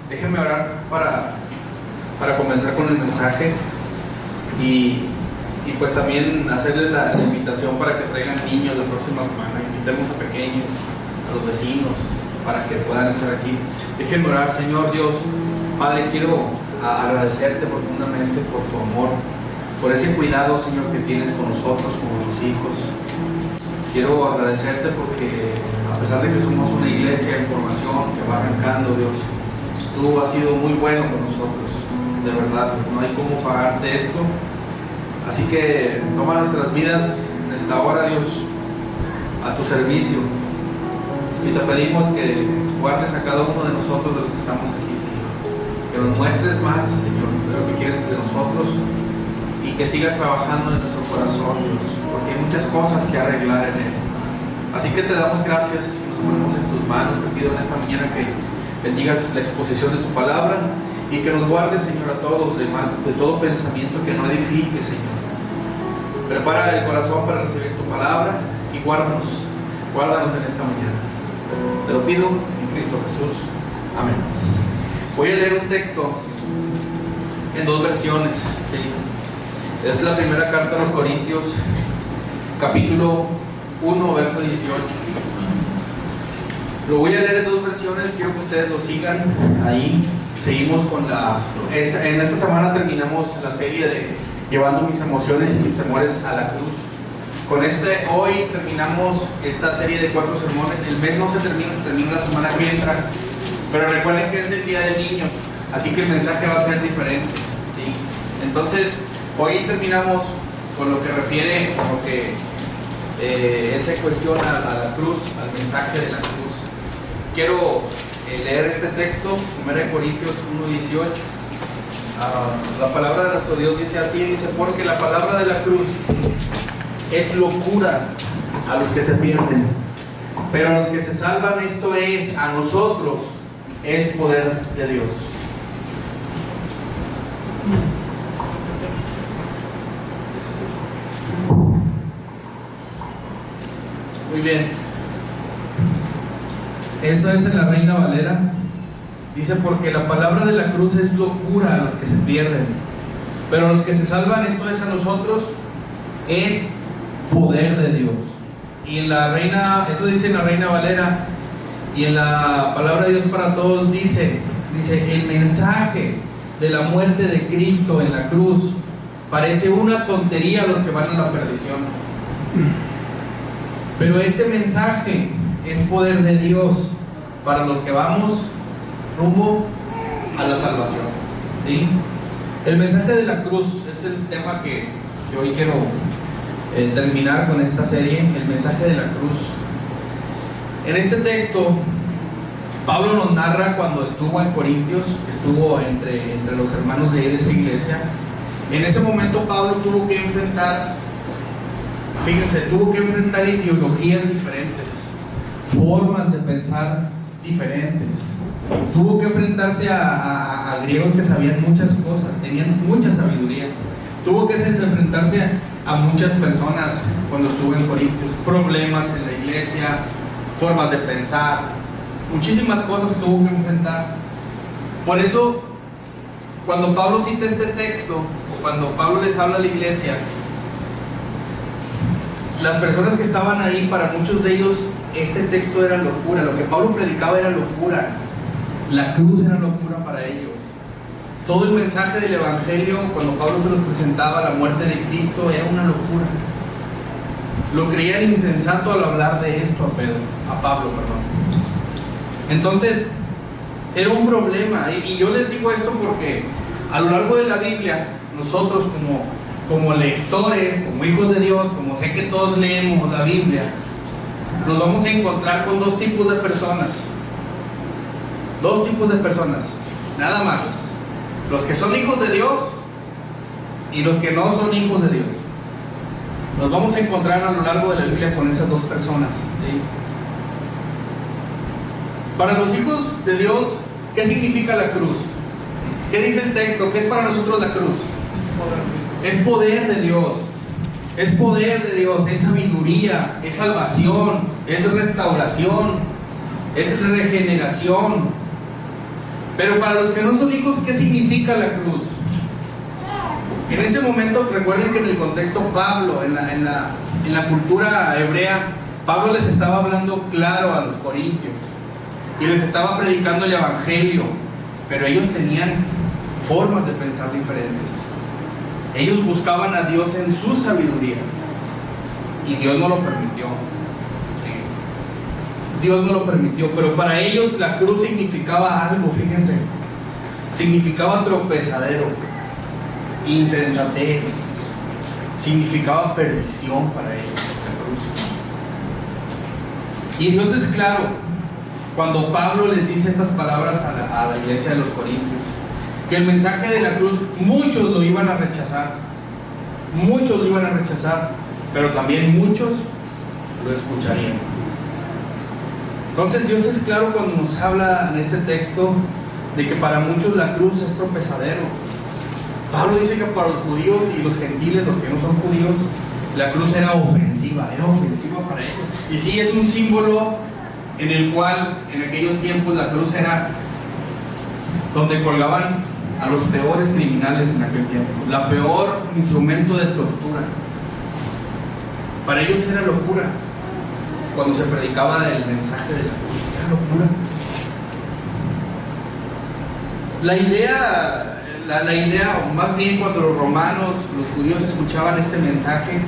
Déjenme orar para comenzar con el mensaje y pues también hacerles la invitación para que traigan niños la próxima semana. Invitemos a pequeños, a los vecinos, para que puedan estar aquí. Déjenme orar. Señor Dios, Padre, quiero agradecerte profundamente por tu amor, por ese cuidado, Señor, que tienes con nosotros, como tus hijos. Quiero agradecerte porque a pesar de que somos una iglesia en formación que va arrancando, Dios, tú has sido muy bueno con nosotros, de verdad, no hay cómo pagarte esto. Así que toma nuestras vidas en esta hora, Dios, a tu servicio, y te pedimos que guardes a cada uno de nosotros, los que estamos aquí, Señor, que nos muestres más, Señor, de lo que quieres de nosotros, y que sigas trabajando en nuestro corazón, Dios, porque hay muchas cosas que arreglar en él. Así que te damos gracias y nos ponemos en tus manos. Te pido en esta mañana que bendigas la exposición de tu palabra y que nos guardes, Señor, a todos de todo pensamiento que no edifique, Señor. Prepara el corazón para recibir tu palabra y guárdanos en esta mañana. Te lo pido en Cristo Jesús. Amén. Voy a leer un texto en dos versiones, ¿sí? Es la primera carta a los Corintios, capítulo 1, verso 18. Lo voy a leer en dos versiones, quiero que ustedes lo sigan ahí. Seguimos con en esta semana terminamos la serie de Llevando mis emociones y mis temores a la cruz. Hoy terminamos esta serie de 4 sermones. El mes no se termina la semana que entra, pero recuerden que es el Día del Niño, así que el mensaje va a ser diferente, ¿sí? Entonces, hoy terminamos con lo que refiere a lo que se cuestiona a la cruz, al mensaje de la cruz. Quiero leer este texto, 1 Corintios 1:18. La palabra de nuestro Dios dice así, dice: porque la palabra de la cruz es locura a los que se pierden, pero a los que se salvan, esto es, a nosotros, es poder de Dios. Muy bien. Esto es en la Reina Valera. Dice: porque la palabra de la cruz es locura a los que se pierden, pero a los que se salvan, esto es, a nosotros, es poder de Dios. Y en la Reina, eso dice en la Reina Valera, y en la Palabra de Dios para Todos dice: el mensaje de la muerte de Cristo en la cruz parece una tontería a los que van a la perdición, pero este mensaje es poder de Dios para los que vamos rumbo a la salvación, ¿sí? El mensaje de la cruz es el tema que hoy quiero terminar con esta serie, el mensaje de la cruz. En este texto, Pablo nos narra cuando estuvo en Corintios, estuvo entre los hermanos de esa iglesia. En ese momento Pablo tuvo que enfrentar ideologías diferentes, formas de pensar diferentes. Tuvo que enfrentarse a griegos que sabían muchas cosas, tenían mucha sabiduría. Tuvo que enfrentarse a muchas personas cuando estuvo en Corintios, problemas en la iglesia, formas de pensar, muchísimas cosas que tuvo que enfrentar. Por eso, cuando Pablo cita este texto, o cuando Pablo les habla a la iglesia, las personas que estaban ahí, para muchos de ellos, este texto era locura. Lo que Pablo predicaba era locura. La cruz era locura para ellos. Todo el mensaje del Evangelio, cuando Pablo se los presentaba, la muerte de Cristo, era una locura. Lo creían insensato al hablar de esto a Pablo. Entonces, era un problema. Y yo les digo esto porque a lo largo de la Biblia, nosotros como lectores, como hijos de Dios, como sé que todos leemos la Biblia, nos vamos a encontrar con dos tipos de personas. Dos tipos de personas, nada más. Los que son hijos de Dios y los que no son hijos de Dios. Nos vamos a encontrar a lo largo de la Biblia con esas dos personas, ¿sí? Para los hijos de Dios, ¿qué significa la cruz? ¿Qué dice el texto? ¿Qué es para nosotros la cruz? Es poder de Dios. Es poder de Dios, es sabiduría, es salvación, es restauración, es regeneración. Pero para los que no son hijos, ¿qué significa la cruz? En ese momento, recuerden que en el contexto Pablo, en la cultura hebrea, Pablo les estaba hablando claro a los corintios y les estaba predicando el evangelio, pero ellos tenían formas de pensar diferentes. Ellos buscaban a Dios en su sabiduría y Dios no lo permitió. Dios no lo permitió, pero para ellos la cruz significaba algo, fíjense, significaba tropezadero, insensatez, significaba perdición para ellos la cruz. Y Dios es claro cuando Pablo les dice estas palabras a la iglesia de los Corintios, que el mensaje de la cruz muchos lo iban a rechazar, pero también muchos lo escucharían. Entonces Dios es claro cuando nos habla en este texto de que para muchos la cruz es tropezadero. Pablo dice que para los judíos y los gentiles, los que no son judíos, la cruz era ofensiva para ellos. Y sí, es un símbolo en el cual en aquellos tiempos la cruz era donde colgaban a los peores criminales en aquel tiempo, la peor instrumento de tortura. Para ellos era locura cuando se predicaba el mensaje de la cruz, era locura. La idea, o más bien cuando los romanos, los judíos escuchaban este mensaje,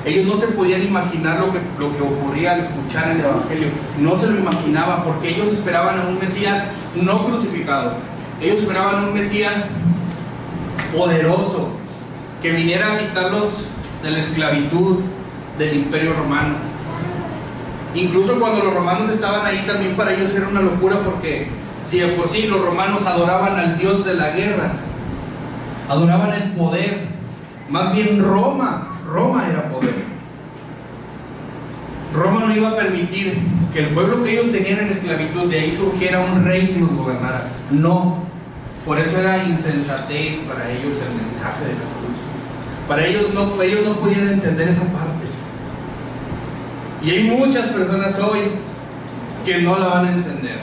ellos no se podían imaginar lo que ocurría al escuchar el evangelio. No se lo imaginaban porque ellos esperaban a un Mesías no crucificado. Ellos esperaban a un Mesías poderoso que viniera a quitarlos de la esclavitud del imperio romano. Incluso cuando los romanos estaban ahí, también para ellos era una locura, porque si de por sí los romanos adoraban al dios de la guerra, adoraban el poder, más bien Roma era poder. Roma no iba a permitir que el pueblo que ellos tenían en esclavitud, de ahí surgiera un rey que los gobernara. No, por eso era insensatez para ellos el mensaje de la cruz. Para ellos no podían entender esa parte. Y hay muchas personas hoy que no la van a entender,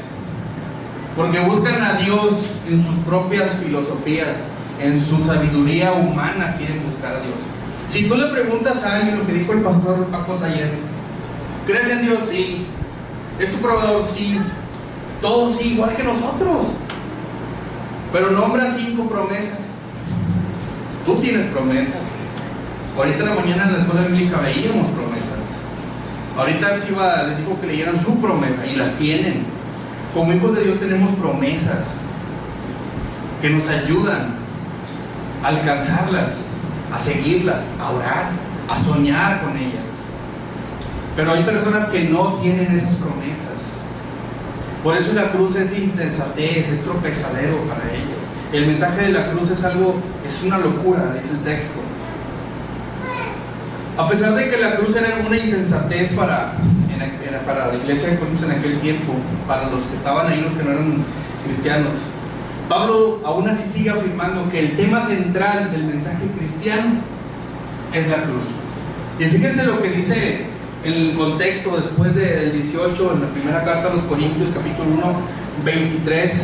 porque buscan a Dios en sus propias filosofías, en su sabiduría humana quieren buscar a Dios. Si tú le preguntas a alguien lo que dijo el pastor Paco Taller, ¿crees en Dios? Sí. ¿Es tu proveedor? Sí. Todos sí, igual que nosotros. Pero nombra 5 promesas. Tú tienes promesas. Ahorita en la mañana en la escuela bíblica veíamos promesas. Ahorita les dijo que leyeran su promesa y las tienen. Como hijos de Dios tenemos promesas que nos ayudan a alcanzarlas, a seguirlas, a orar, a soñar con ellas. Pero hay personas que no tienen esas promesas. Por eso la cruz es insensatez, es tropezadero para ellos. El mensaje de la cruz es una locura, dice el texto. A pesar de que la cruz era una insensatez para la iglesia de Corintios en aquel tiempo, para los que estaban ahí, los que no eran cristianos, Pablo aún así sigue afirmando que el tema central del mensaje cristiano es la cruz. Y fíjense lo que dice el contexto después del 18, en la primera carta a los Corintios, capítulo 1, 23,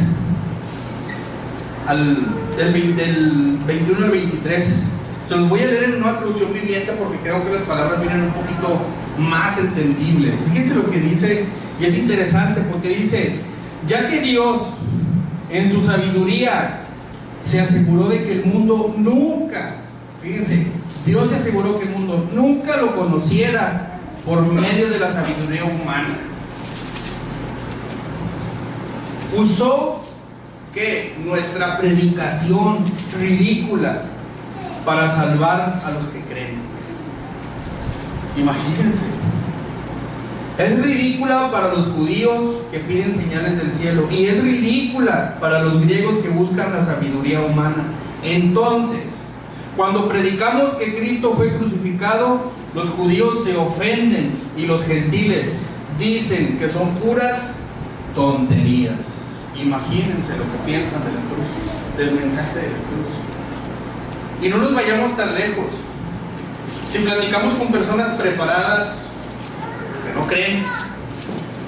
del 21 al 23. Se los voy a leer en una traducción viviente porque creo que las palabras vienen un poquito más entendibles. Fíjense lo que dice, y es interesante porque dice: ya que Dios en su sabiduría se aseguró de que el mundo nunca, fíjense, Dios se aseguró que el mundo nunca lo conociera por medio de la sabiduría humana. Usó que nuestra predicación ridícula para salvar a los que creen. Imagínense. Es ridícula para los judíos que piden señales del cielo, y es ridícula para los griegos que buscan la sabiduría humana. Entonces, cuando predicamos que Cristo fue crucificado, los judíos se ofenden y los gentiles dicen que son puras tonterías. Imagínense lo que piensan de la cruz, del mensaje de la cruz. Y no nos vayamos tan lejos. Si platicamos con personas preparadas que no creen,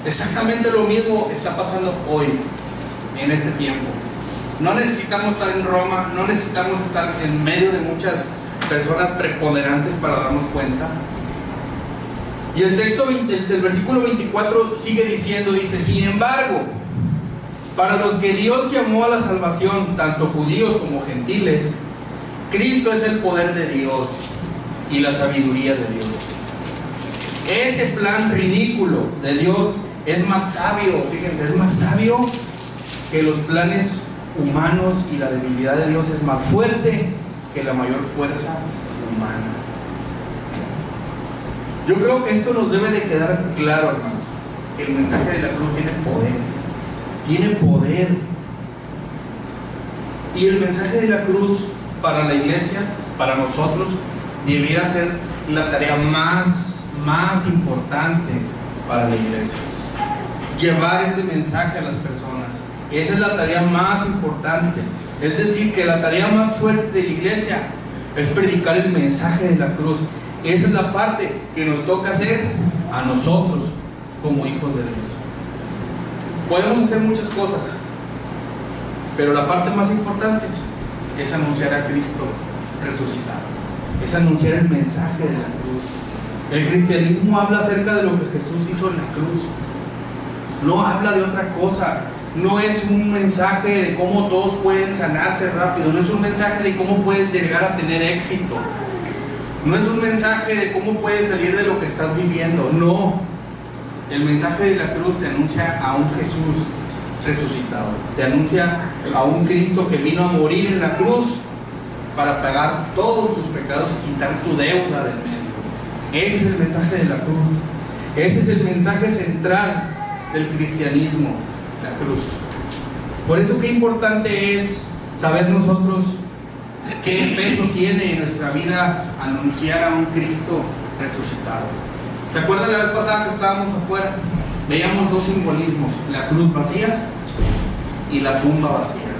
exactamente lo mismo está pasando hoy, en este tiempo. No necesitamos estar en Roma, no necesitamos estar en medio de muchas personas preponderantes para darnos cuenta. Y el texto, el versículo 24 sigue diciendo, dice: sin embargo, para los que Dios llamó a la salvación, tanto judíos como gentiles, Cristo es el poder de Dios y la sabiduría de Dios. Ese plan ridículo de Dios es más sabio, fíjense, es más sabio que los planes humanos, y la debilidad de Dios es más fuerte que la mayor fuerza humana. Yo creo que esto nos debe de quedar claro, hermanos, que el mensaje de la cruz tiene poder, y el mensaje de la cruz para la iglesia, para nosotros, debiera ser la tarea más importante para la iglesia. Llevar este mensaje a las personas, esa es la tarea más importante. Es decir, que la tarea más fuerte de la iglesia es predicar el mensaje de la cruz. Esa es la parte que nos toca hacer a nosotros como hijos de Dios. Podemos hacer muchas cosas, pero la parte más importante es anunciar a Cristo resucitado, es anunciar el mensaje de la cruz. El cristianismo habla acerca de lo que Jesús hizo en la cruz, no habla de otra cosa. No es un mensaje de cómo todos pueden sanarse rápido, no es un mensaje de cómo puedes llegar a tener éxito, no es un mensaje de cómo puedes salir de lo que estás viviendo. No, el mensaje de la cruz te anuncia a un Jesús resucitado, te anuncia a un Cristo que vino a morir en la cruz para pagar todos tus pecados y quitar tu deuda del medio. Ese es el mensaje de la cruz, ese es el mensaje central del cristianismo, la cruz. Por eso qué importante es saber nosotros qué peso tiene en nuestra vida anunciar a un Cristo resucitado. ¿Se acuerdan la vez pasada que estábamos afuera? Veíamos dos simbolismos, la cruz vacía y la tumba vacía.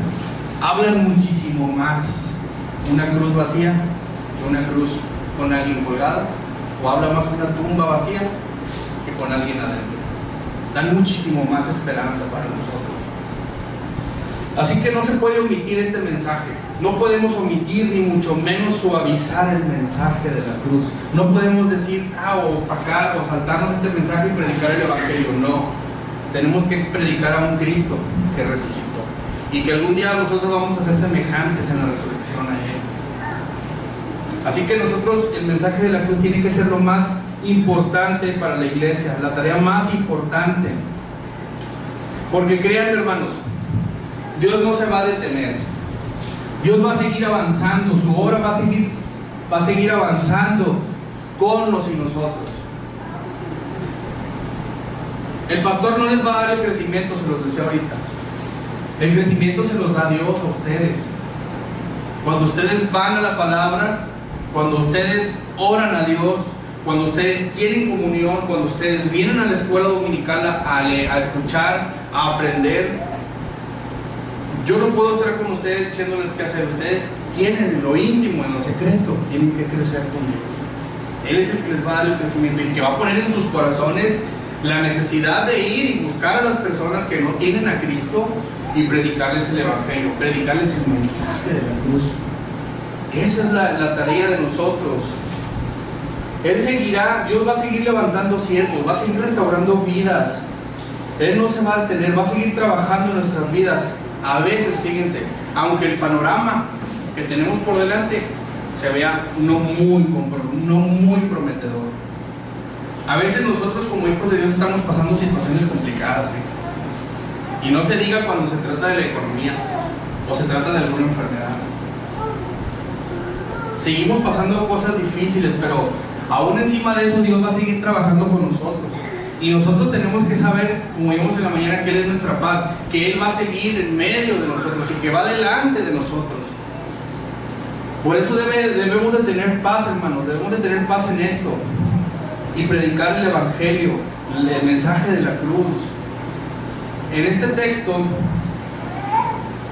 Hablan muchísimo más una cruz vacía que una cruz con alguien colgado, o habla más una tumba vacía que con alguien adentro. Dan muchísimo más esperanza para nosotros. Así que no se puede omitir este mensaje. No podemos omitir ni mucho menos suavizar el mensaje de la cruz. No podemos decir, o opacar o saltarnos este mensaje y predicar el evangelio. No, tenemos que predicar a un Cristo que resucitó y que algún día nosotros vamos a ser semejantes en la resurrección a Él. Así que nosotros, el mensaje de la cruz tiene que ser lo más importante para la iglesia, la tarea más importante. Porque créanme, hermanos, Dios no se va a detener. Dios va a seguir avanzando, su obra va a seguir avanzando con los y nosotros. El pastor no les va a dar el crecimiento, se los decía ahorita. El crecimiento se los da Dios a ustedes. Cuando ustedes van a la palabra, cuando ustedes oran a Dios, cuando ustedes tienen comunión, cuando ustedes vienen a la escuela dominical a escuchar, a aprender. Yo no puedo estar con ustedes diciéndoles qué hacer. Ustedes tienen en lo íntimo, en lo secreto, tienen que crecer con Dios. Él es el que les va a dar el crecimiento y que va a poner en sus corazones la necesidad de ir y buscar a las personas que no tienen a Cristo y predicarles el evangelio, predicarles el mensaje de la cruz. Esa es la tarea de nosotros. Él seguirá, Dios va a seguir levantando siervos, va a seguir restaurando vidas. Él no se va a detener, va a seguir trabajando en nuestras vidas. A veces, fíjense, aunque el panorama que tenemos por delante se vea no muy prometedor, a veces nosotros como hijos de Dios estamos pasando situaciones complicadas, y no se diga cuando se trata de la economía o se trata de alguna enfermedad. Seguimos pasando cosas difíciles, pero aún encima de eso Dios va a seguir trabajando con nosotros. Y nosotros tenemos que saber, como vimos en la mañana, que Él es nuestra paz, que Él va a seguir en medio de nosotros y que va delante de nosotros. Por eso debemos de tener paz, hermanos, debemos de tener paz en esto y predicar el evangelio, el mensaje de la cruz. En este texto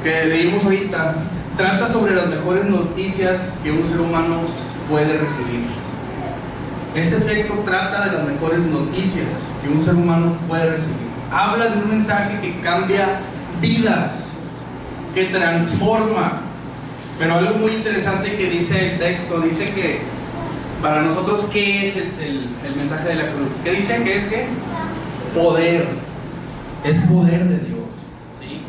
que leímos ahorita, trata sobre las mejores noticias que un ser humano puede recibir. Este texto trata de las mejores noticias que un ser humano puede recibir. Habla de un mensaje que cambia vidas. que transforma. Pero algo muy interesante que dice el texto, dice que para nosotros, ¿qué es el mensaje de la cruz? ¿Qué dice que es? ¿Qué? Poder. Es poder de Dios, ¿sí?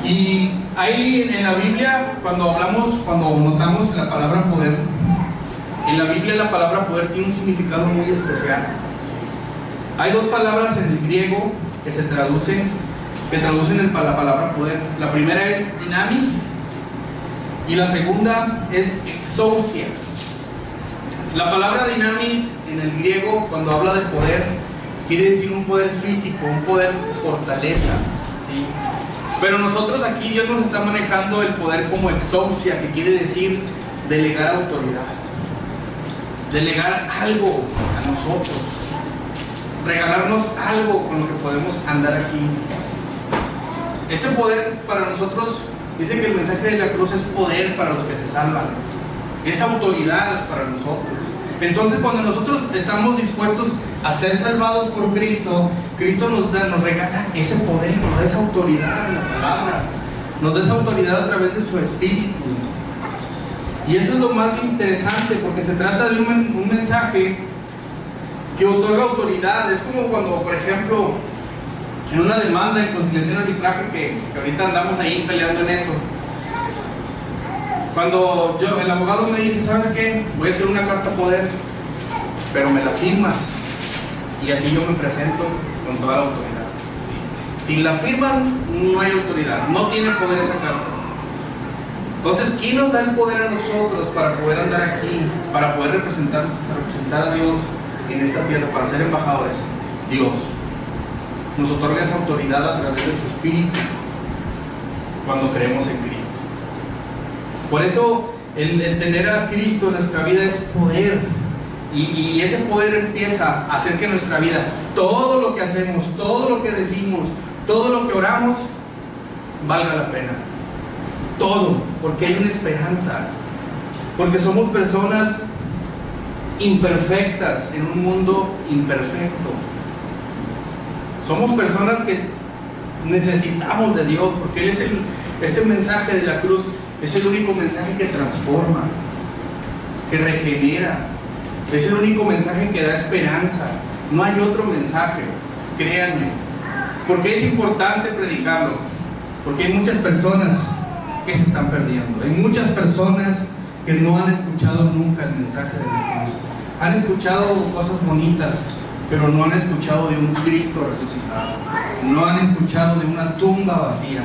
Y ahí en la Biblia, cuando notamos la palabra poder, en la Biblia la palabra poder tiene un significado muy especial. Hay dos palabras en el griego que traducen la palabra poder. La primera es dynamis y la segunda es exousia. La palabra dynamis en el griego, cuando habla de poder, quiere decir un poder físico, un poder de fortaleza, ¿sí? Pero nosotros aquí Dios nos está manejando el poder como exousia, que quiere decir delegar autoridad, delegar algo a nosotros, regalarnos algo con lo que podemos andar aquí. Ese poder para nosotros, dice que el mensaje de la cruz es poder para los que se salvan, es autoridad para nosotros. Entonces, cuando nosotros estamos dispuestos a ser salvados por Cristo, Cristo nos regala ese poder, nos da esa autoridad en la palabra, nos da esa autoridad a través de su Espíritu. Y eso es lo más interesante, porque se trata de un mensaje que otorga autoridad. Es como cuando, por ejemplo, en una demanda en conciliación y arbitraje, que ahorita andamos ahí peleando en eso, cuando el abogado me dice, ¿sabes qué? Voy a hacer una carta poder, pero me la firmas, y así yo me presento con toda la autoridad, ¿sí? Sin la firma no hay autoridad, no tiene poder esa carta. Entonces, ¿quién nos da el poder a nosotros para poder andar aquí, para poder representar a Dios en esta tierra, para ser embajadores? Dios nos otorga esa autoridad a través de su Espíritu cuando creemos en Cristo. Por eso el tener a Cristo en nuestra vida es poder, y ese poder empieza a hacer que nuestra vida, todo lo que hacemos, todo lo que decimos, todo lo que oramos, valga la pena. Todo, porque hay una esperanza, porque somos personas imperfectas en un mundo imperfecto. Somos personas que necesitamos de Dios, porque Él es este mensaje de la cruz es el único mensaje que transforma, que regenera, es el único mensaje que da esperanza. No hay otro mensaje, créanme. ¿Por qué es importante predicarlo? Porque hay muchas personas que se están perdiendo, hay muchas personas que no han escuchado nunca el mensaje de la cruz. Han escuchado cosas bonitas, pero no han escuchado de un Cristo resucitado, no han escuchado de una tumba vacía.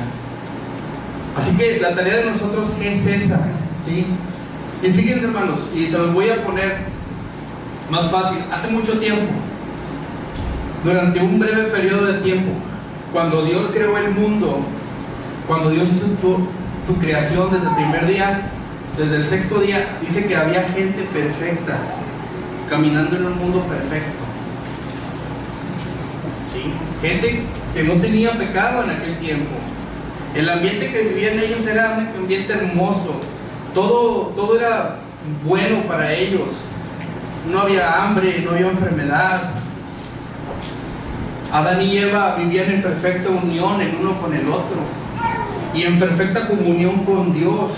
Así que la tarea de nosotros es esa, ¿sí? Y fíjense, hermanos, y se los voy a poner más fácil. Hace mucho tiempo, durante un breve periodo de tiempo, cuando Dios creó el mundo, cuando Dios hizo tu creación desde el primer día, desde el sexto día, dice que había gente perfecta, caminando en un mundo perfecto, ¿sí? Gente que no tenía pecado en aquel tiempo. El ambiente que vivían ellos era un ambiente hermoso, todo era bueno para ellos. No había hambre, no había enfermedad. Adán y Eva vivían en perfecta unión el uno con el otro y en perfecta comunión con Dios.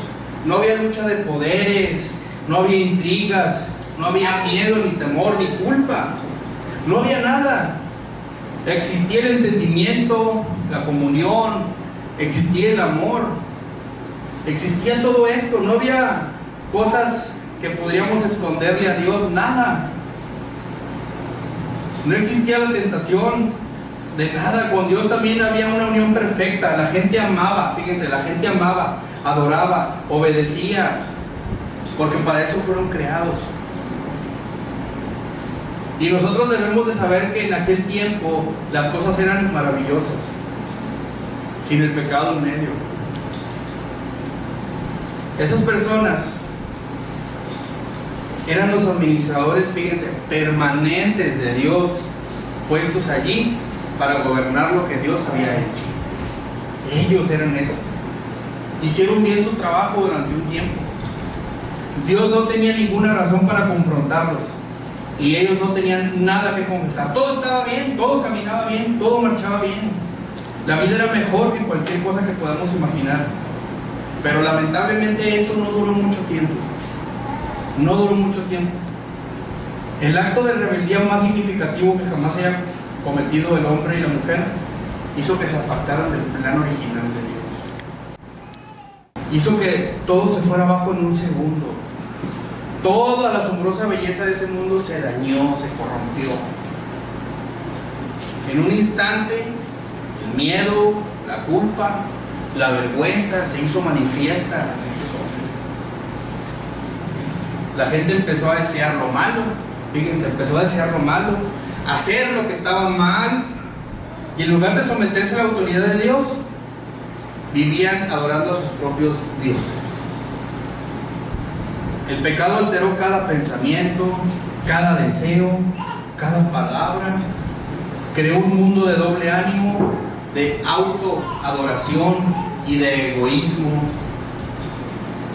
No había lucha de poderes, no había intrigas, no había miedo, ni temor, ni culpa. No había nada. Existía el entendimiento, la comunión, existía el amor, existía todo esto. No había cosas que podríamos esconderle a Dios, nada. No existía la tentación de nada. Con Dios también había una unión perfecta. La gente amaba, fíjense, la gente amaba, adoraba, obedecía, porque para eso fueron creados. Y nosotros debemos de saber que en aquel tiempo las cosas eran maravillosas, sin el pecado en medio. Esas personas eran los administradores, fíjense, permanentes de Dios, puestos allí para gobernar lo que Dios había hecho. Ellos eran eso. Hicieron bien su trabajo durante un tiempo. Dios no tenía ninguna razón para confrontarlos, y ellos no tenían nada que confesar. Todo estaba bien, todo caminaba bien, todo marchaba bien. La vida era mejor que cualquier cosa que podamos imaginar. Pero lamentablemente eso no duró mucho tiempo. No duró mucho tiempo. El acto de rebeldía más significativo que jamás haya cometido el hombre y la mujer hizo que se apartaran del plan original de Dios. Hizo que todo se fuera abajo en un segundo. Toda la asombrosa belleza de ese mundo se dañó, se corrompió. En un instante, el miedo, la culpa, la vergüenza se hizo manifiesta en estos hombres. La gente empezó a desear lo malo. Fíjense, empezó a desear lo malo, a hacer lo que estaba mal, y en lugar de someterse a la autoridad de Dios, vivían adorando a sus propios dioses. El pecado alteró cada pensamiento, cada deseo, cada palabra, creó un mundo de doble ánimo, de autoadoración y de egoísmo.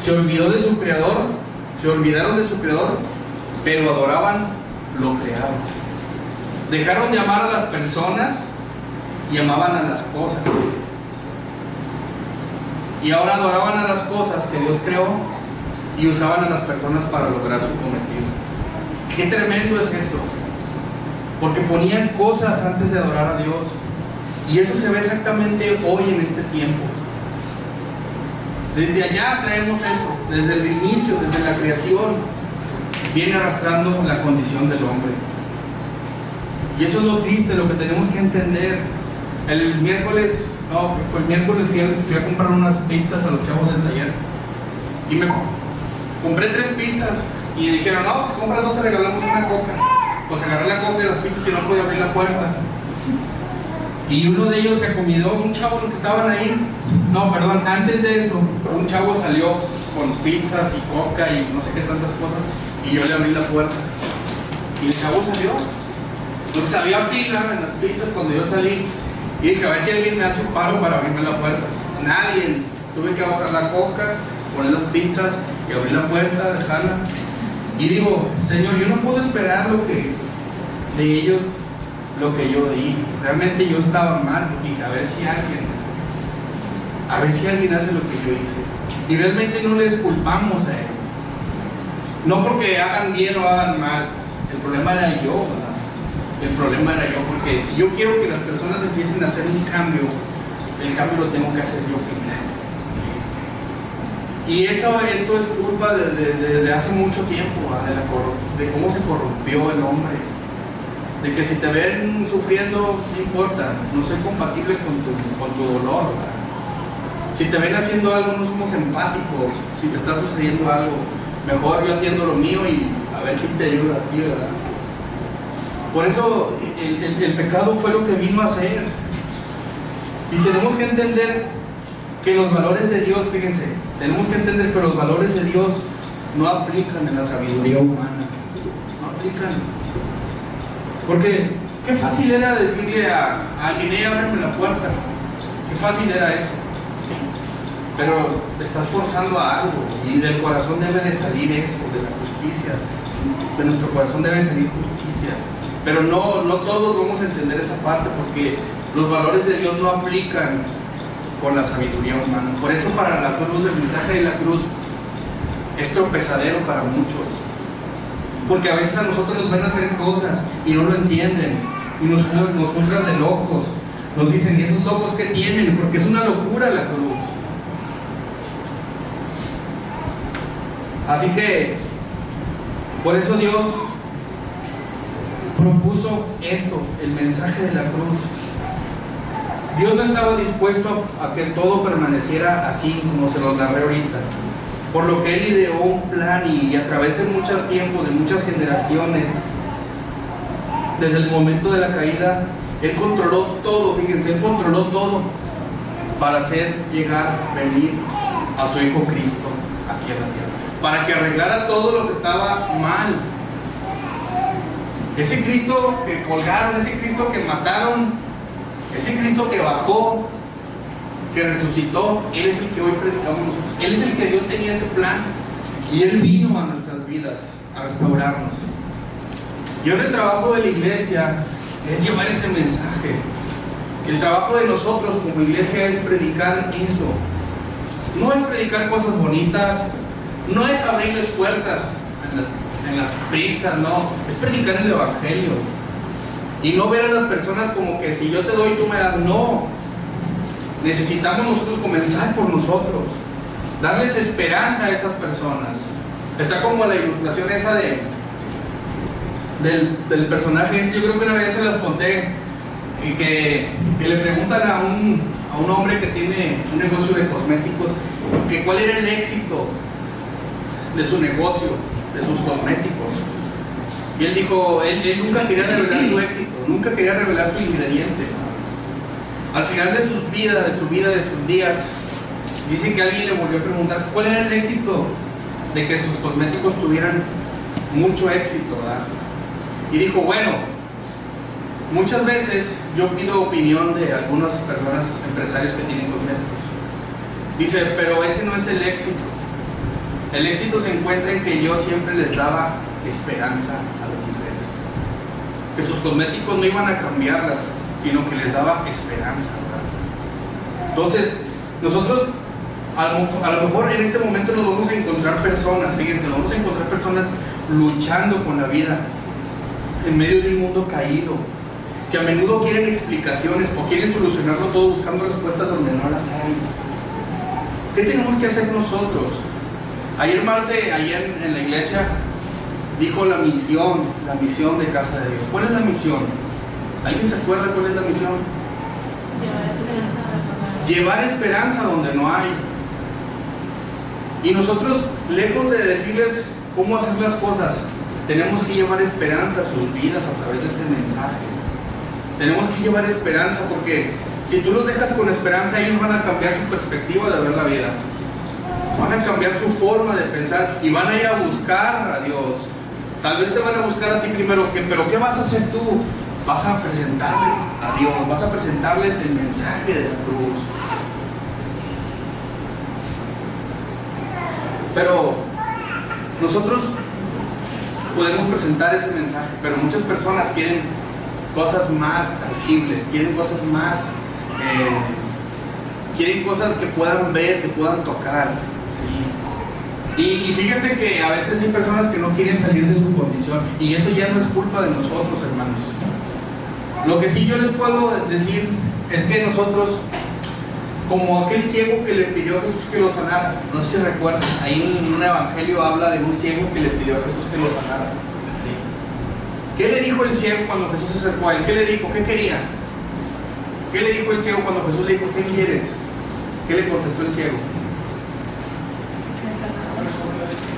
Se olvidó de su creador, se olvidaron de su creador, pero adoraban lo creado. Dejaron de amar a las personas y amaban a las cosas. Y ahora adoraban a las cosas que Dios creó y usaban a las personas para lograr su cometido. Qué tremendo es eso. Porque ponían cosas antes de adorar a Dios. Y eso se ve exactamente hoy en este tiempo. Desde allá traemos eso, desde el inicio, desde la creación, viene arrastrando la condición del hombre. Y eso es lo triste, lo que tenemos que entender. El miércoles fui a comprar unas pizzas a los chavos del taller. Y me compré 3 pizzas. Y dijeron, no, pues compra 2, te regalamos una coca. Pues agarré la coca y las pizzas y no podía abrir la puerta. Y uno de ellos se acomodó, un chavo que estaban ahí. No, perdón, antes de eso, un chavo salió con pizzas y coca y no sé qué tantas cosas. Y yo le abrí la puerta. Y el chavo salió. Entonces había fila en las pizzas cuando yo salí. Y dije, a ver si alguien me hace un paro para abrirme la puerta. Nadie. Tuve que bajar la coca, poner las pizzas y abrir la puerta, dejarla. Y digo, Señor, yo no puedo esperar lo que de ellos, lo que yo di. Realmente yo estaba mal. Dije, a ver si alguien hace lo que yo hice. Y realmente no les culpamos a ellos. No porque hagan bien o hagan mal. El problema era yo, ¿verdad? El problema era yo, porque si yo quiero que las personas empiecen a hacer un cambio, el cambio lo tengo que hacer yo primero. Y esto es culpa desde hace mucho tiempo, de cómo se corrompió el hombre. De que si te ven sufriendo, no importa, no soy compatible con tu dolor, ¿verdad? Si te ven haciendo algo, no somos empáticos. Si te está sucediendo algo, mejor yo atiendo lo mío y a ver quién te ayuda a ti, ¿verdad? Por eso el pecado fue lo que vino a hacer. Y tenemos que entender que los valores de Dios, fíjense, tenemos que entender que los valores de Dios no aplican en la sabiduría humana. No aplican. Porque qué fácil era decirle a alguien, ábreme la puerta. Qué fácil era eso. Pero te estás forzando a algo y del corazón debe de salir eso, de la justicia. De nuestro corazón debe salir justicia. Pero no todos vamos a entender esa parte, porque los valores de Dios no aplican con la sabiduría humana. Por eso para la cruz, el mensaje de la cruz es tropezadero para muchos. Porque a veces a nosotros nos ven hacer cosas y no lo entienden. Y nos juzgan de locos. Nos dicen, ¿y esos locos qué tienen? Porque es una locura la cruz. Así que, por eso Dios propuso esto, el mensaje de la cruz. Dios no estaba dispuesto a que todo permaneciera así como se lo narré ahorita. Por lo que Él ideó un plan y a través de muchos tiempos, de muchas generaciones, desde el momento de la caída, Él controló todo, fíjense, Él controló todo para hacer venir a su Hijo Cristo aquí a la tierra. Para que arreglara todo lo que estaba mal. Ese Cristo que colgaron, ese Cristo que mataron, ese Cristo que bajó, que resucitó, Él es el que hoy predicamos nosotros. Él es el que Dios tenía ese plan. Y Él vino a nuestras vidas a restaurarnos. Y ahora el trabajo de la iglesia es llevar ese mensaje. El trabajo de nosotros como iglesia es predicar eso. No es predicar cosas bonitas, no es abrirles puertas en las pizzas, no. Es predicar el evangelio. Y no ver a las personas como que si yo te doy, tú me das. No. Necesitamos nosotros comenzar por nosotros. Darles esperanza a esas personas. Está como la ilustración esa del personaje. Yo creo que una vez se las conté. Y que le preguntan a un hombre que tiene un negocio de cosméticos que cuál era el éxito de su negocio, de sus cosméticos. Y él dijo, él nunca quería revelar su éxito, nunca quería revelar su ingrediente. Al final de su vida, de sus días, dice que alguien le volvió a preguntar cuál era el éxito de que sus cosméticos tuvieran mucho éxito, ¿verdad? Y dijo, bueno, muchas veces yo pido opinión de algunas personas, empresarios que tienen cosméticos. Dice, pero ese no es el éxito. El éxito se encuentra en que yo siempre les daba esperanza a las mujeres. Que sus cosméticos no iban a cambiarlas, sino que les daba esperanza, ¿verdad? Entonces, nosotros a lo mejor en este momento nos vamos a encontrar personas, fíjense, nos vamos a encontrar personas luchando con la vida en medio de un mundo caído, que a menudo quieren explicaciones o quieren solucionarlo todo buscando respuestas donde no las hay. ¿Qué tenemos que hacer nosotros? Ayer Marce, ayer en la iglesia, dijo la misión de Casa de Dios. ¿Cuál es la misión? ¿Alguien se acuerda cuál es la misión? Llevar esperanza donde no hay. Y nosotros, lejos de decirles cómo hacer las cosas, tenemos que llevar esperanza a sus vidas a través de este mensaje. Tenemos que llevar esperanza, porque si tú los dejas con esperanza, ellos van a cambiar su perspectiva de ver la vida. Van a cambiar su forma de pensar y van a ir a buscar a Dios. Tal vez te van a buscar a ti primero, pero ¿qué vas a hacer tú? Vas a presentarles a Dios, vas a presentarles el mensaje de la cruz. Pero nosotros podemos presentar ese mensaje, pero muchas personas quieren cosas más tangibles, quieren cosas más, quieren cosas que puedan ver, que puedan tocar, ¿sí? Y fíjense que a veces hay personas que no quieren salir de su condición, y eso ya no es culpa de nosotros, hermanos. Lo que sí yo les puedo decir es que nosotros, como aquel ciego que le pidió a Jesús que lo sanara, no sé si recuerdan, ahí en un evangelio habla de un ciego que le pidió a Jesús que lo sanara. ¿Qué le dijo el ciego cuando Jesús se acercó a él? ¿Qué le dijo? ¿Qué quería? ¿Qué le dijo el ciego cuando Jesús le dijo, ¿qué quieres? ¿Qué le contestó el ciego?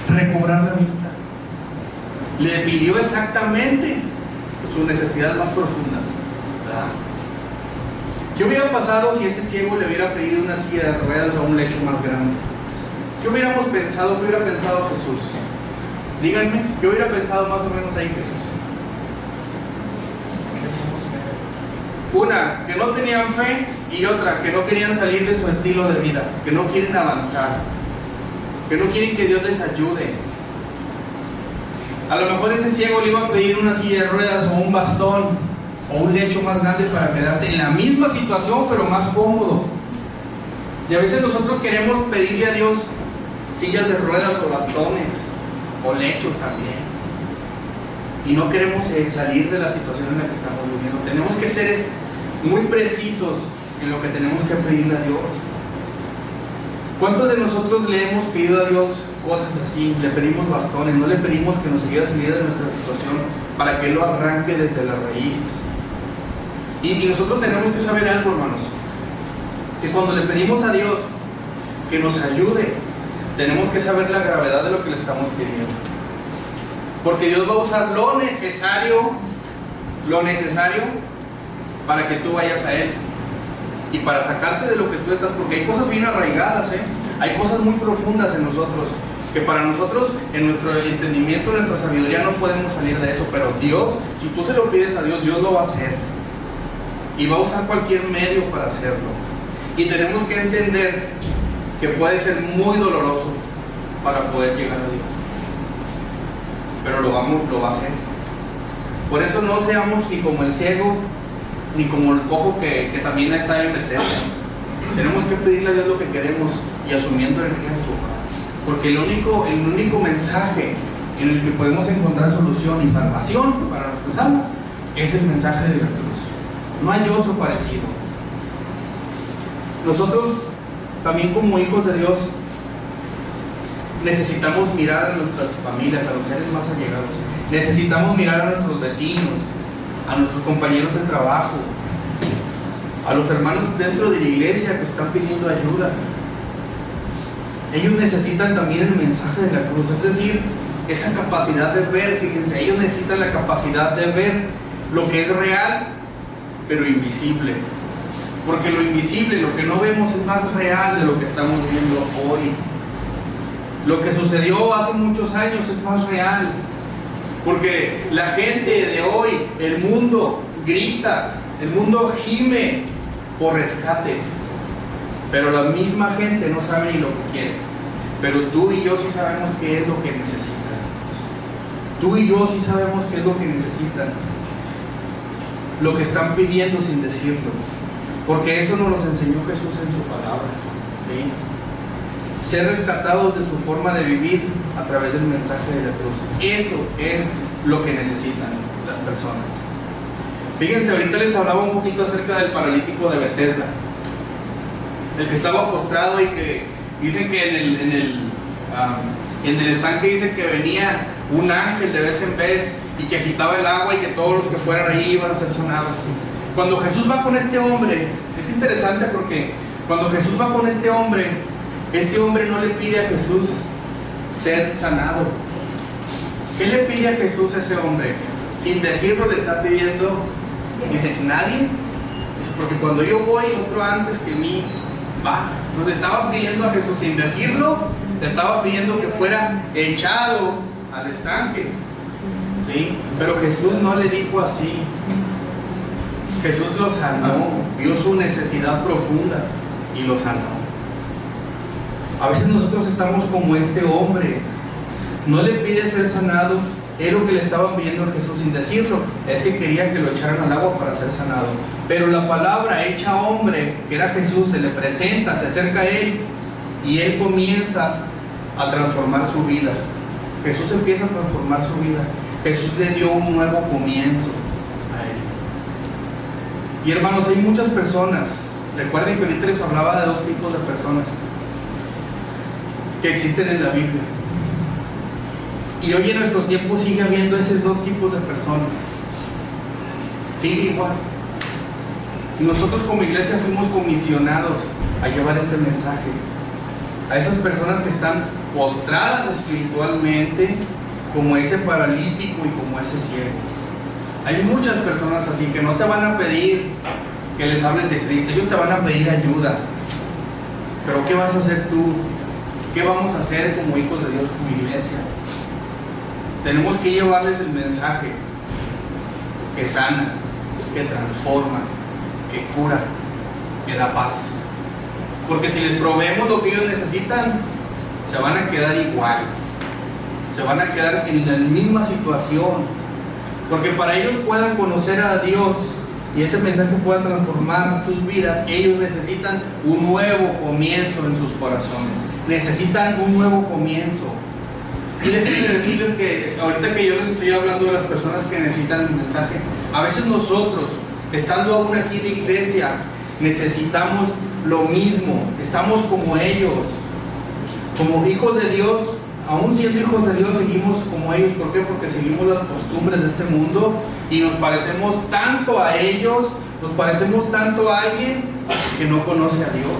Recobrar la vista. Le pidió exactamente su necesidad más profunda, ¿verdad? ¿Qué hubiera pasado si ese ciego le hubiera pedido una silla de ruedas o un lecho más grande? ¿Qué hubiéramos pensado? ¿Qué hubiera pensado Jesús? Díganme, ¿qué hubiera pensado más o menos ahí Jesús? Una, que no tenían fe, y otra, que no querían salir de su estilo de vida, que no quieren avanzar, que no quieren que Dios les ayude. A lo mejor ese ciego le iba a pedir una silla de ruedas o un bastón o un lecho más grande para quedarse en la misma situación pero más cómodo. Y a veces nosotros queremos pedirle a Dios sillas de ruedas o bastones o lechos también, y no queremos salir de la situación en la que estamos viviendo. Tenemos que ser muy precisos en lo que tenemos que pedirle a Dios. ¿Cuántos de nosotros le hemos pedido a Dios cosas así? Le pedimos bastones, no le pedimos que nos ayude a salir de nuestra situación para que Él lo arranque desde la raíz. Y nosotros tenemos que saber algo, hermanos, que cuando le pedimos a Dios que nos ayude, tenemos que saber la gravedad de lo que le estamos pidiendo, porque Dios va a usar lo necesario para que tú vayas a Él y para sacarte de lo que tú estás, porque hay cosas bien arraigadas, hay cosas muy profundas en nosotros, que para nosotros, en nuestro entendimiento, en nuestra sabiduría, no podemos salir de eso. Pero Dios, si tú se lo pides a Dios, Dios lo va a hacer y va a usar cualquier medio para hacerlo. Y tenemos que entender que puede ser muy doloroso para poder llegar a Dios, pero lo va a hacer. Por eso no seamos ni como el ciego ni como el cojo que también está en Bethesda. Tenemos que pedirle a Dios lo que queremos y asumiendo el riesgo, porque el único mensaje en el que podemos encontrar solución y salvación para nuestras almas es el mensaje de la cruz. No hay otro parecido. Nosotros también, como hijos de Dios, necesitamos mirar a nuestras familias, a los seres más allegados. Necesitamos mirar a nuestros vecinos, a nuestros compañeros de trabajo, a los hermanos dentro de la iglesia que están pidiendo ayuda. Ellos necesitan también el mensaje de la cruz, es decir, esa capacidad de ver. Fíjense, ellos necesitan la capacidad de ver lo que es real, pero invisible. Porque lo invisible, lo que no vemos, es más real de lo que estamos viendo hoy. Lo que sucedió hace muchos años es más real. Porque la gente de hoy, el mundo grita, el mundo gime por rescate. Pero la misma gente no sabe ni lo que quiere. Pero tú y yo sí sabemos qué es lo que necesitan. Tú y yo sí sabemos qué es lo que necesitan. Lo que están pidiendo sin decirlo. Porque eso nos lo enseñó Jesús en su palabra, ¿sí? Ser rescatados de su forma de vivir a través del mensaje de la cruz. Eso es lo que necesitan las personas. Fíjense, ahorita les hablaba un poquito acerca del paralítico de Bethesda, el que estaba postrado y que dicen que en el estanque dicen que venía un ángel de vez en vez y que agitaba el agua y que todos los que fueran ahí iban a ser sanados. Cuando Jesús va con este hombre, es interesante porque cuando Jesús va con este hombre no le pide a Jesús ser sanado. ¿Qué le pide a Jesús a ese hombre? Sin decirlo le está pidiendo, dice, nadie. Dice, porque cuando yo voy, otro antes que mí va. Entonces estaba pidiendo a Jesús, sin decirlo, le estaba pidiendo que fuera echado al estanque, ¿sí? Pero Jesús no le dijo así. Jesús lo sanó, vio su necesidad profunda y lo sanó. A veces nosotros estamos como este hombre, no le pide ser sanado. Es lo que le estaba pidiendo a Jesús sin decirlo, es que quería que lo echaran al agua para ser sanado. Pero la palabra hecha hombre, que era Jesús, se le presenta, se acerca a él y él comienza a transformar su vida. Jesús empieza a transformar su vida. Jesús le dio un nuevo comienzo a él. Y hermanos, hay muchas personas, recuerden que ahorita les hablaba de dos tipos de personas que existen en la Biblia. Y hoy en nuestro tiempo sigue habiendo esos dos tipos de personas. Sigue igual. Y nosotros como iglesia fuimos comisionados a llevar este mensaje a esas personas que están postradas espiritualmente, como ese paralítico y como ese ciego. Hay muchas personas así que no te van a pedir que les hables de Cristo, ellos te van a pedir ayuda. Pero ¿qué vas a hacer tú? ¿Qué vamos a hacer como hijos de Dios, como iglesia? Tenemos que llevarles el mensaje que sana, que transforma, que cura, que da paz. Porque si les proveemos lo que ellos necesitan, se van a quedar igual, se van a quedar en la misma situación. Porque para ellos puedan conocer a Dios y ese mensaje pueda transformar sus vidas, ellos necesitan un nuevo comienzo en sus corazones. Necesitan un nuevo comienzo. Y déjenme decirles que ahorita que yo les estoy hablando de las personas que necesitan el mensaje, a veces nosotros, estando aún aquí en la iglesia, necesitamos lo mismo. Estamos como ellos, como hijos de Dios. Aún siendo hijos de Dios, seguimos como ellos. ¿Por qué? Porque seguimos las costumbres de este mundo y nos parecemos tanto a ellos, nos parecemos tanto a alguien que no conoce a Dios.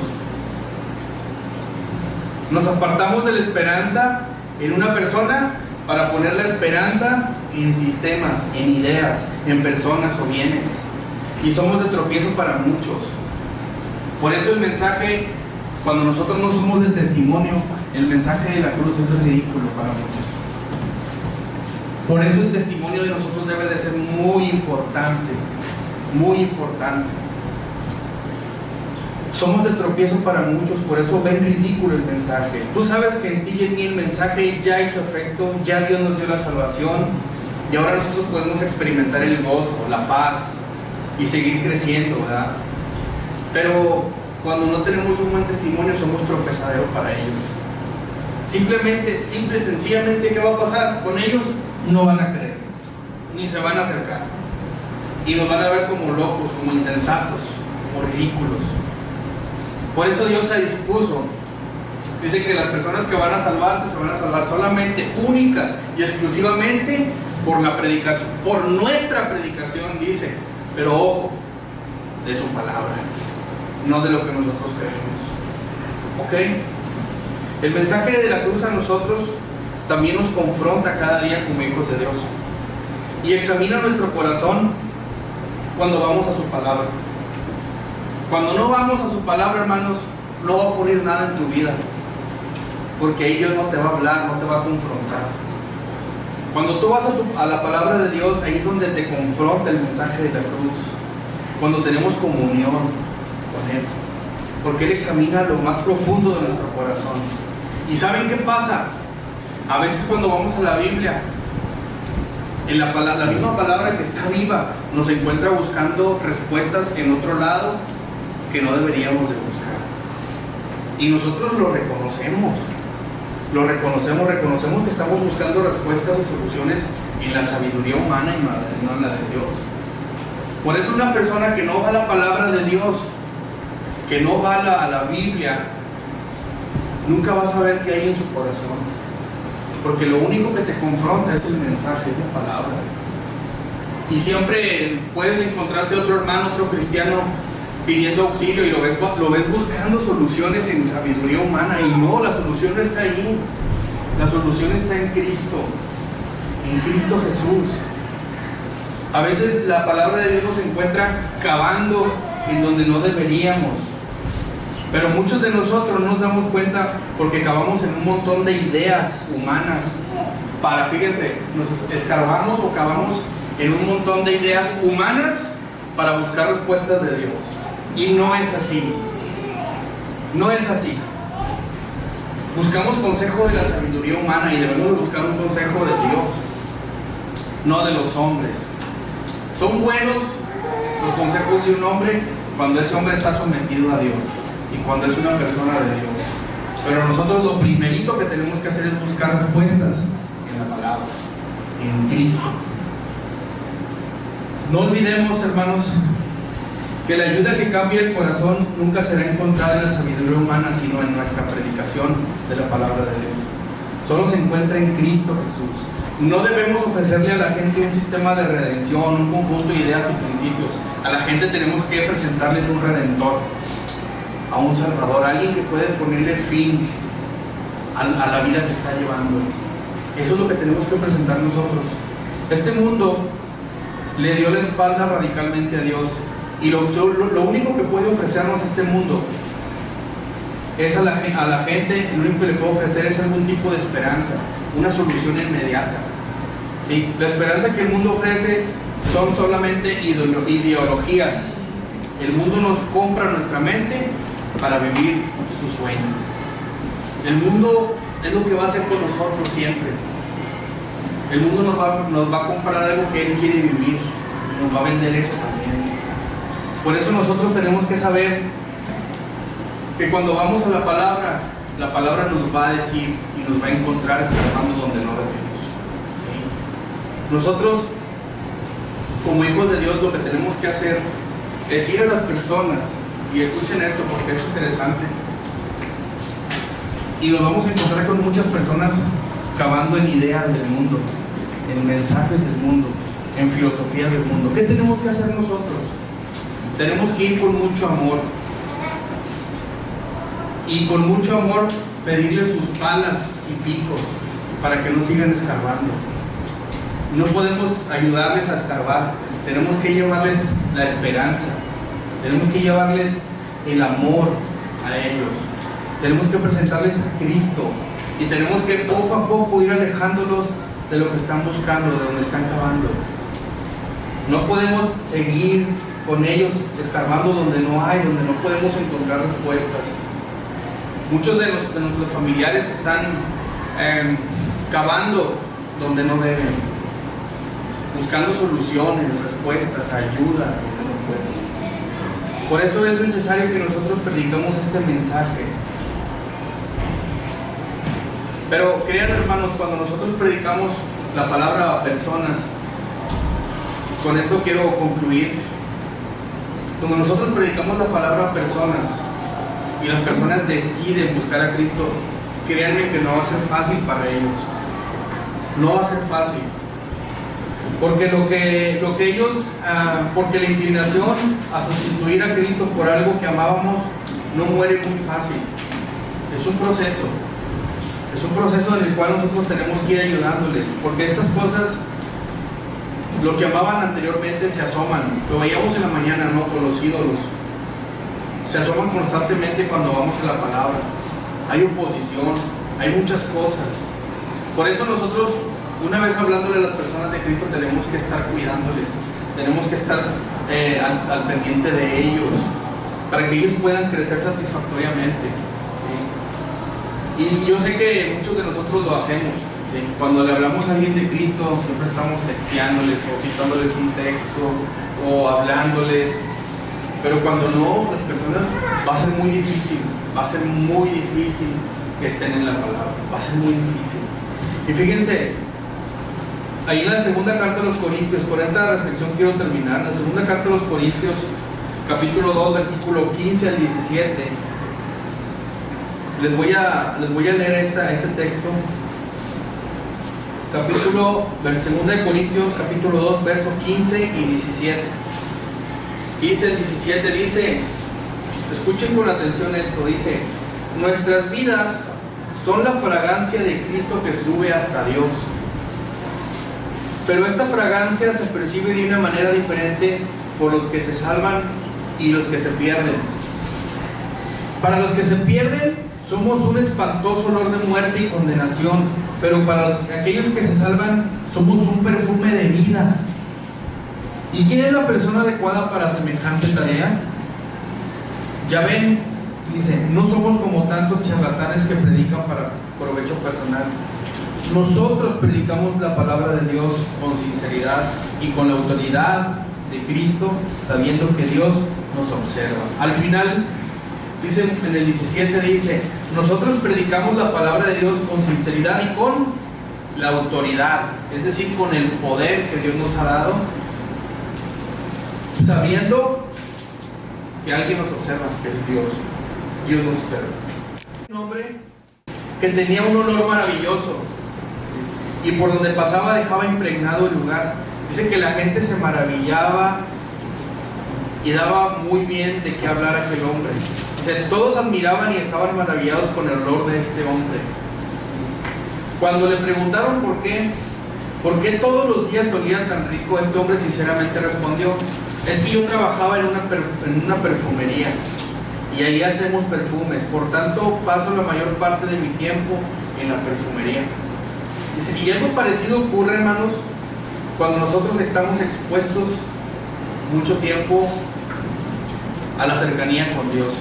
Nos apartamos de la esperanza en una persona para poner la esperanza en sistemas, en ideas, en personas o bienes. Y somos de tropiezo para muchos. Por eso el mensaje, cuando nosotros no somos de testimonio, el mensaje de la cruz es ridículo para muchos. Por eso el testimonio de nosotros debe de ser muy importante, muy importante. Somos de tropiezo para muchos, por eso ven ridículo el mensaje. Tú sabes que en ti y en mí el mensaje ya hizo efecto, ya Dios nos dio la salvación y ahora nosotros podemos experimentar el gozo, la paz, y seguir creciendo, ¿verdad? Pero cuando no tenemos un buen testimonio, somos tropezadero para ellos. Simple, sencillamente, ¿qué va a pasar? Con ellos no van a creer, ni se van a acercar, y nos van a ver como locos, como insensatos, como ridículos. Por eso Dios se dispuso. Dice que las personas que van a salvarse se van a salvar solamente, única y exclusivamente por la predicación, por nuestra predicación, dice. Pero ojo, de su palabra, no de lo que nosotros creemos. ¿Ok? El mensaje de la cruz a nosotros también nos confronta cada día como hijos de Dios y examina nuestro corazón cuando vamos a su palabra. Cuando no vamos a su palabra, hermanos, no va a ocurrir nada en tu vida, porque ahí Dios no te va a hablar, no te va a confrontar. Cuando tú vas a la palabra de Dios, ahí es donde te confronta el mensaje de la cruz, cuando tenemos comunión con Él, porque Él examina lo más profundo de nuestro corazón. ¿Y saben qué pasa? A veces cuando vamos a la Biblia, en la misma palabra que está viva, nos encuentra buscando respuestas en otro lado que no deberíamos de buscar. Y nosotros lo reconocemos que estamos buscando respuestas y soluciones en la sabiduría humana y no en la de Dios. Por eso una persona que no va a la palabra de Dios, que no va a la Biblia, nunca va a saber qué hay en su corazón, porque lo único que te confronta es el mensaje, es la palabra. Y siempre puedes encontrarte otro hermano, otro cristiano pidiendo auxilio, y lo ves buscando soluciones en sabiduría humana, y no, la solución no está ahí. La solución está en Cristo Jesús. A veces la palabra de Dios nos encuentra cavando en donde no deberíamos, pero muchos de nosotros no nos damos cuenta porque cavamos en un montón de ideas humanas. Fíjense, nos escarbamos o cavamos en un montón de ideas humanas para buscar respuestas de Dios. Y no es así. No es así. Buscamos consejo de la sabiduría humana y debemos de buscar un consejo de Dios, no de los hombres. Son buenos los consejos de un hombre cuando ese hombre está sometido a Dios y cuando es una persona de Dios. Pero nosotros lo primerito que tenemos que hacer es buscar respuestas en la palabra, en Cristo. No olvidemos, hermanos, que la ayuda que cambia el corazón nunca será encontrada en la sabiduría humana, sino en nuestra predicación de la palabra de Dios. Solo se encuentra en Cristo Jesús. No debemos ofrecerle a la gente un sistema de redención, un conjunto de ideas y principios. A la gente tenemos que presentarles un redentor, a un salvador, a alguien que puede ponerle fin a la vida que está llevando. Eso es lo que tenemos que presentar nosotros. Este mundo le dio la espalda radicalmente a Dios, y lo único que puede ofrecernos este mundo es a la gente, lo único que le puede ofrecer es algún tipo de esperanza, una solución inmediata. ¿Sí? La esperanza que el mundo ofrece son solamente ideologías. El mundo nos compra nuestra mente para vivir su sueño. El mundo es lo que va a hacer con nosotros siempre. El mundo nos va a comprar algo que él quiere vivir, nos va a vender eso también. Por eso nosotros tenemos que saber que cuando vamos a la palabra nos va a decir y nos va a encontrar escarbando donde no debemos. ¿Sí? Nosotros, como hijos de Dios, lo que tenemos que hacer es ir a las personas, y escuchen esto porque es interesante, y nos vamos a encontrar con muchas personas cavando en ideas del mundo, en mensajes del mundo, en filosofías del mundo. ¿Qué tenemos que hacer nosotros? Tenemos que ir con mucho amor, y con mucho amor pedirles sus palas y picos para que no sigan escarbando. No podemos ayudarles a escarbar, tenemos que llevarles la esperanza, tenemos que llevarles el amor a ellos, tenemos que presentarles a Cristo, y tenemos que poco a poco ir alejándolos de lo que están buscando, de donde están cavando. No podemos seguir con ellos escarbando donde no hay, donde no podemos encontrar respuestas. Muchos de nuestros familiares están cavando donde no deben, buscando soluciones, respuestas, ayuda donde no puede. Por eso es necesario que nosotros predicamos este mensaje. Pero crean, hermanos, cuando nosotros predicamos la palabra a personas, con esto quiero concluir. Cuando nosotros predicamos la palabra a personas y las personas deciden buscar a Cristo, créanme que no va a ser fácil para ellos. No va a ser fácil. Porque lo que ellos, porque la inclinación a sustituir a Cristo por algo que amábamos no muere muy fácil. Es un proceso. Es un proceso en el cual nosotros tenemos que ir ayudándoles. Porque estas cosas, lo que amaban anteriormente, se asoman. Lo veíamos en la mañana, ¿no? Con los ídolos. Se asoman constantemente cuando vamos a la palabra. Hay oposición, hay muchas cosas. Por eso nosotros, una vez hablándole a las personas de Cristo, tenemos que estar cuidándoles, tenemos que estar al pendiente de ellos, para que ellos puedan crecer satisfactoriamente, ¿sí? Y yo sé que muchos de nosotros lo hacemos, ¿sí? Cuando le hablamos a alguien de Cristo, siempre estamos texteándoles o citándoles un texto o hablándoles, pero cuando no, las personas, va a ser muy difícil, que estén en la palabra, va a ser muy difícil. Y fíjense, ahí en la segunda carta de los Corintios, con esta reflexión quiero terminar. En la segunda carta de los Corintios, capítulo 2, versículo 15 al 17, les voy a leer este texto. Segunda de Corintios, capítulo 2, versos 15 y 17. 15 al 17 dice, escuchen con atención esto, dice: nuestras vidas son la fragancia de Cristo que sube hasta Dios. Pero esta fragancia se percibe de una manera diferente por los que se salvan y los que se pierden. Para los que se pierden, somos un espantoso olor de muerte y condenación, pero para aquellos que se salvan, somos un perfume de vida. ¿Y quién es la persona adecuada para semejante tarea? Ya ven, dice, no somos como tantos charlatanes que predican para provecho personal. Nosotros predicamos la palabra de Dios con sinceridad y con la autoridad de Cristo, sabiendo que Dios nos observa. Al final, dice en el 17, dice, nosotros predicamos la palabra de Dios con sinceridad y con la autoridad, es decir, con el poder que Dios nos ha dado, sabiendo que alguien nos observa, que es Dios. Dios nos observa. Un hombre que tenía un olor maravilloso y por donde pasaba dejaba impregnado el lugar. Dice que la gente se maravillaba y daba muy bien de qué hablar aquel hombre. Dice, todos admiraban y estaban maravillados con el olor de este hombre. Cuando le preguntaron por qué todos los días olía tan rico, este hombre sinceramente respondió: es que yo trabajaba en una perfumería y ahí hacemos perfumes, por tanto paso la mayor parte de mi tiempo en la perfumería. Dice, y algo parecido ocurre, hermanos, cuando nosotros estamos expuestos mucho tiempo a la cercanía con Dios.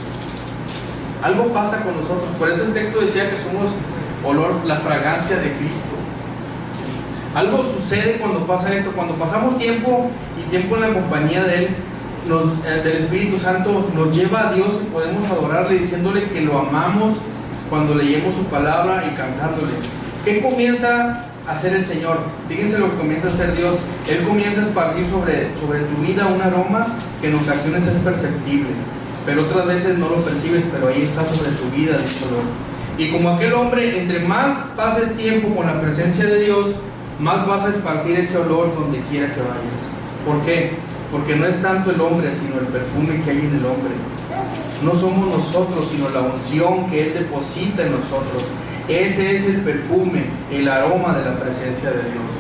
Algo pasa con nosotros. Por eso el texto decía que somos la fragancia de Cristo. Algo sucede cuando pasa esto. Cuando pasamos tiempo en la compañía de Él, del Espíritu Santo, nos lleva a Dios y podemos adorarle diciéndole que lo amamos cuando leemos su palabra y cantándole. ¿Qué comienza a hacer el Señor? Fíjense lo que comienza a hacer Dios. Él comienza a esparcir sobre tu vida un aroma que en ocasiones es perceptible, pero otras veces no lo percibes, pero ahí está sobre tu vida el olor. Y como aquel hombre, entre más pases tiempo con la presencia de Dios, más vas a esparcir ese olor donde quiera que vayas. ¿Por qué? Porque no es tanto el hombre, sino el perfume que hay en el hombre. No somos nosotros, sino la unción que Él deposita en nosotros. Ese es el perfume, el aroma de la presencia de Dios.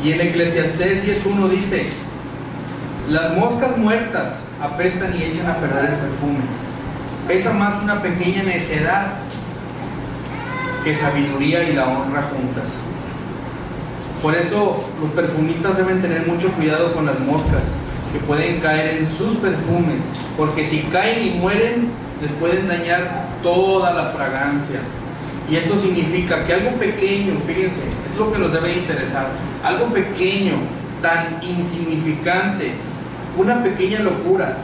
Y en Eclesiastés 10:1 dice: las moscas muertas apestan y echan a perder el perfume. Pesa más una pequeña necedad que sabiduría y la honra juntas. Por eso los perfumistas deben tener mucho cuidado con las moscas que pueden caer en sus perfumes, porque si caen y mueren, les pueden dañar toda la fragancia. Y esto significa que algo pequeño, fíjense, es lo que nos debe interesar, algo pequeño, tan insignificante Una pequeña locura,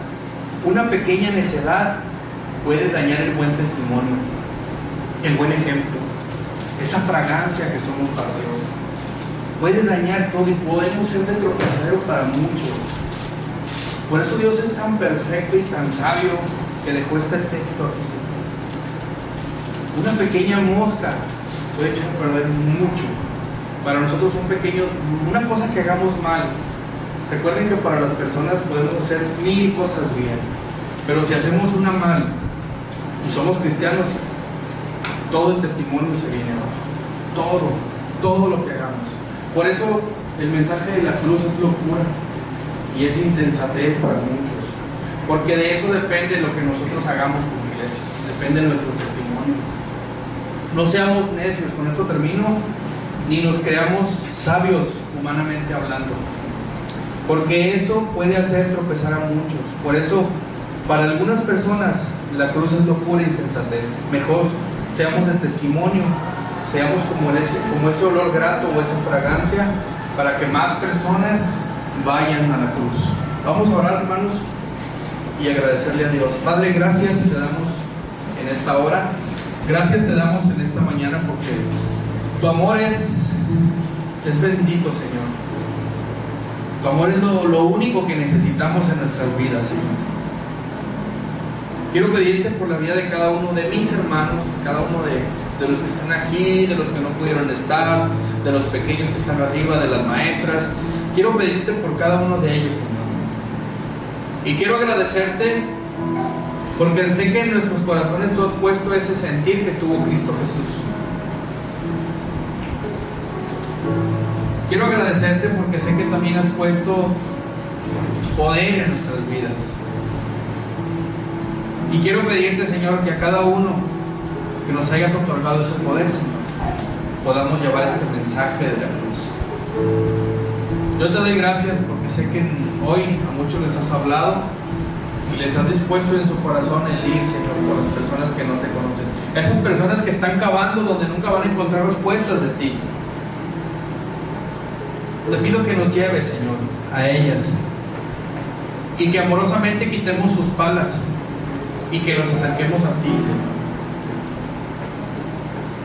una pequeña necedad puede dañar el buen testimonio, el buen ejemplo, esa fragancia que somos para Dios. Puede dañar todo y podemos ser de tropezadero para muchos. Por eso Dios es tan perfecto y tan sabio que dejó este texto aquí. Una pequeña mosca puede echar a perder mucho. Para nosotros una cosa que hagamos mal. Recuerden que para las personas podemos hacer 1000 cosas bien, pero si hacemos una mal y somos cristianos, todo el testimonio se viene abajo. Todo lo que hagamos. Por eso el mensaje de la cruz es locura y es insensatez para muchos, porque de eso depende lo que nosotros hagamos como iglesia, depende de nuestro testimonio. No seamos necios, con esto termino, ni nos creamos sabios humanamente hablando, porque eso puede hacer tropezar a muchos. Por eso, para algunas personas, la cruz es locura e insensatez. Mejor seamos de testimonio, seamos como ese olor grato o esa fragancia, para que más personas vayan a la cruz. Vamos a orar, hermanos, y agradecerle a Dios. Padre, gracias te damos en esta hora, gracias te damos en esta mañana, porque tu amor es bendito, Señor. Tu amor es lo único que necesitamos en nuestras vidas, Señor. Quiero pedirte por la vida de cada uno de mis hermanos, cada uno de los que están aquí, de los que no pudieron estar, de los pequeños que están arriba, de las maestras. Quiero pedirte por cada uno de ellos, Señor. Y quiero agradecerte porque sé que en nuestros corazones tú has puesto ese sentir que tuvo Cristo Jesús. Quiero agradecerte porque sé que también has puesto poder en nuestras vidas. Y quiero pedirte, Señor, que a cada uno que nos hayas otorgado ese poder, Señor, podamos llevar este mensaje de la cruz. Yo te doy gracias porque sé que hoy a muchos les has hablado y les has dispuesto en su corazón el ir, Señor, por las personas que no te conocen. Esas personas que están cavando donde nunca van a encontrar respuestas de ti. Te pido que nos lleves, Señor, a ellas y que amorosamente quitemos sus palas y que nos acerquemos a ti, Señor.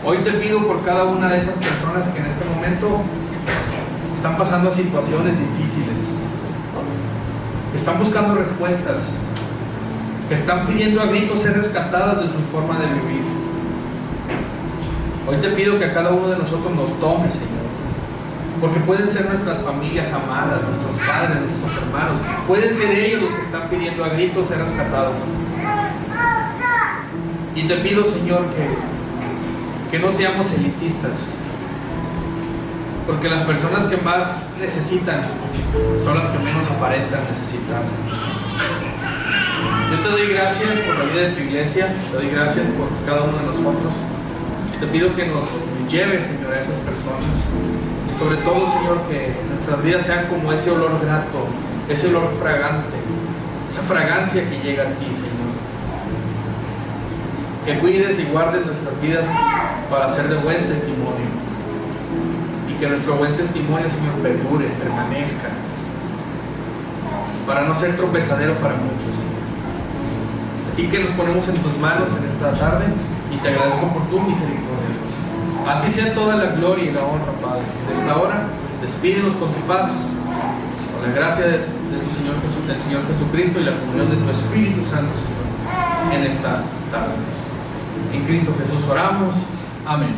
Hoy te pido por cada una de esas personas que en este momento están pasando situaciones difíciles, que están buscando respuestas, que están pidiendo a gritos ser rescatadas de su forma de vivir. Hoy te pido que a cada uno de nosotros nos tome, Señor, porque pueden ser nuestras familias amadas, nuestros padres, nuestros hermanos, pueden ser ellos los que están pidiendo a gritos ser rescatados. Y te pido, Señor, que no seamos elitistas, porque las personas que más necesitan son las que menos aparentan necesitarse. Yo te doy gracias por la vida de tu iglesia, te doy gracias por cada uno de nosotros. Te pido que nos lleves, Señor, a esas personas, y sobre todo, Señor, que nuestras vidas sean como ese olor grato, ese olor fragante, esa fragancia que llega a ti, Señor. Que cuides y guardes nuestras vidas para ser de buen testimonio, y que nuestro buen testimonio, Señor, perdure, permanezca, para no ser tropezadero para muchos, Señor. Así que nos ponemos en tus manos en esta tarde y te agradezco por tu misericordia, Dios. A ti sea toda la gloria y la honra, Padre. En esta hora, despídenos con tu paz, con la gracia de tu Señor Jesucristo y la comunión de tu Espíritu Santo, Señor, en esta tarde, Dios. En Cristo Jesús oramos. Amén.